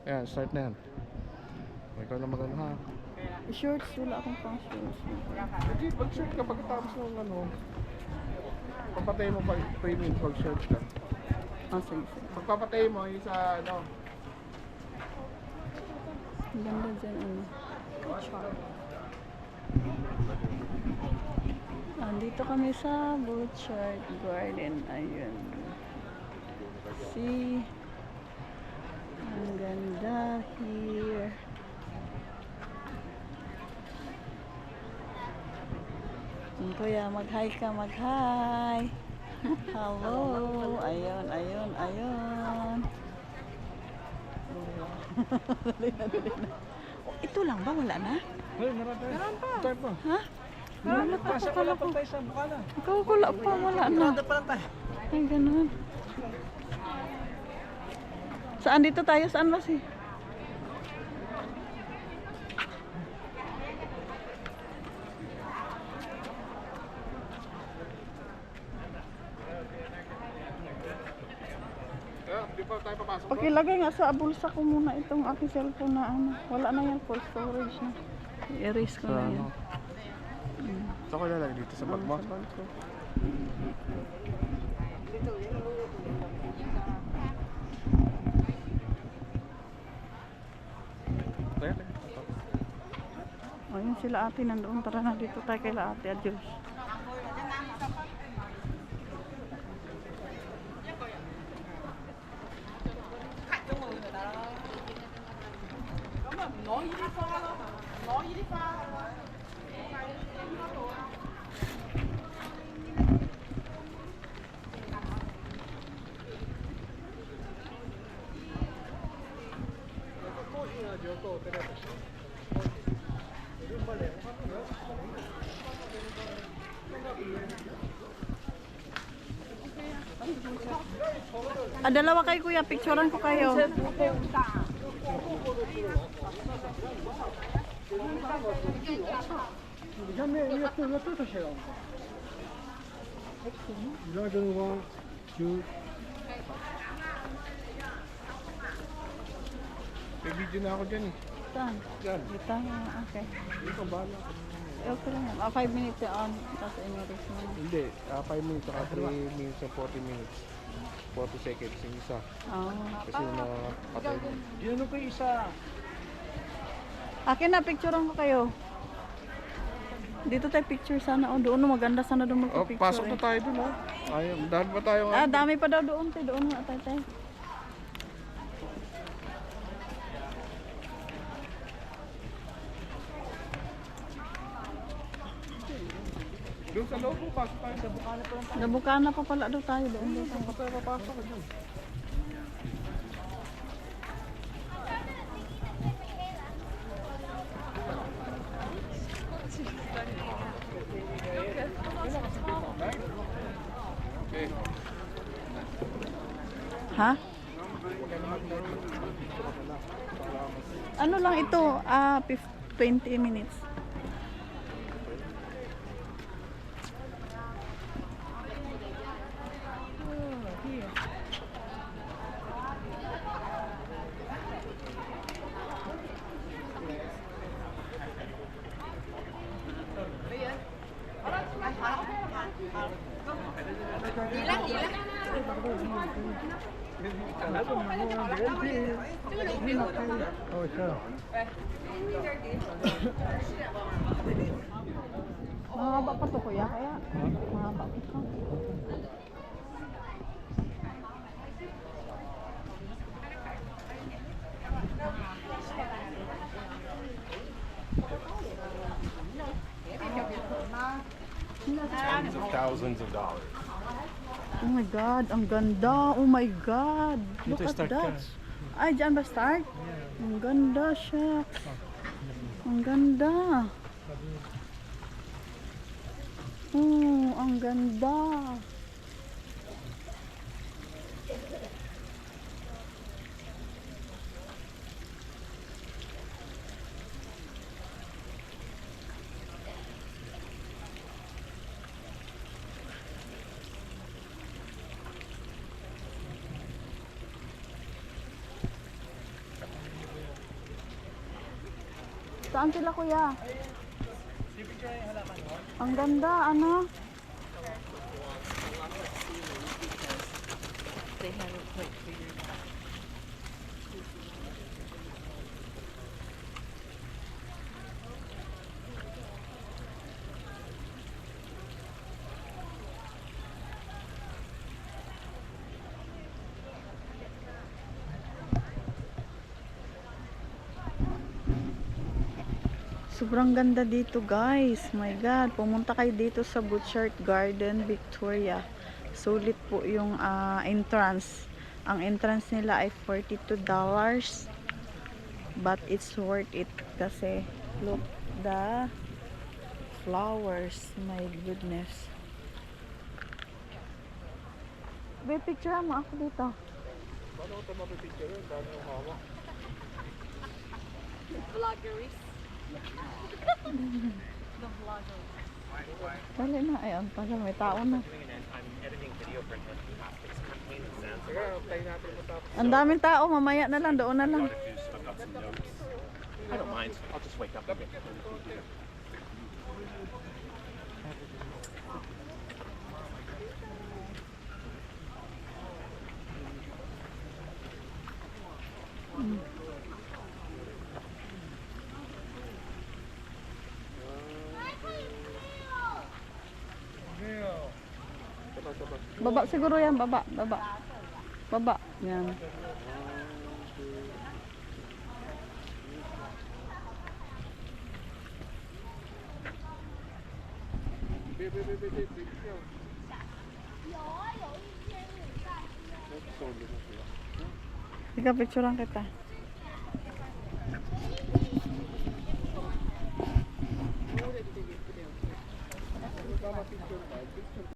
Ayan, start na yan. Ikaw na magano ha. Shorts, wala akong pang shorts. Hindi, mag-shirt ka pagkatapos ng ano. Papatay mo pa 3 minutes pag-shirt ka. Ah, sige, sige. Pagpapatay mo yung sa ano. Ang ganda dyan, ano. Char. Andito kami sa Butchart Garden. Ayun. See? Ang ganda here. Kuya, mag-hi ka, mag-hi. Hello. Ayun, ayun, ayun. Dali na, dali na. Oh, ito lang ba? Wala na? Hey, meron pa. Tayo pa. Ha? Wala pa, akala ko. Tayo sa bukana. Ikaw, wala pa, wala na. Ay, ganun. Saan dito tayo? Saan ba si? Di pa tayo papasok. Pakilagay nga sa bulsa ko muna itong aking cellphone na ano. Wala na yan, full storage na. I-erase ko na yan. Saan ko lalagay dito sa bag mo? Sa bag ko. Tayo. Ayun sila ate nandoon. Tara na dito tayo kay ate. Adios. Ah, dalawa kayo kuya. Picturean ko kayo. May video na ako dyan eh. Saan? Yan. Dito? Okay. Ikaw bahala. Okay lang yan. 5 minutes on. Tapos i-erase mo. Hindi, 5 minutes saka 3 minutes and 40 minutes. 40 seconds yung isa. Oh. Kasi na patay mo. Yun ko isa. Akin na, picturean ko kayo. Dito tayo picture sana. O, doon maganda sana doon Oh, magpa-picture. pasok na tayo dun oh. Ayun, dahil ba tayo Ah, dami pa daw doon. Doon nga tayo. Doon sa loob, pasok tayo sa bukana pa lang. Nabukana pa pala daw tayo doon. Saan pa tayo papasok dun? Okay. Ha? Ano lang ito? 20 minutes. Oh, sure. Mahaba pa to kuya, kaya mahaba pa to. Tens of thousands of dollars. Oh my God, ang ganda. Oh my God. Look Dito at start that. ka. Ay, dyan ba start? Ang ganda, shucks. Ang ganda. Oh, ang ganda. Saan sila kuya? Ang ganda, ano? They have it quite figured out. Sobrang ganda dito guys. My God. Pumunta kayo dito sa Butchart Garden, Victoria. Sulit po yung entrance. Ang entrance nila ay $42. But it's worth it kasi look the flowers. My goodness. Be, picture mo ako dito. Paano ito mapipicture yun? Paano yung hawak? Vloggeries. The vlogger. Dali na. Ayun, tagal. May tao na. Sige, tayo natin matapos. Ang daming tao. Mamaya na lang. Doon na lang. I don't mind. I'll just wake up and get Baba siguro yan. Baba. Baba. Baba. Yan. Ika, picturean kita.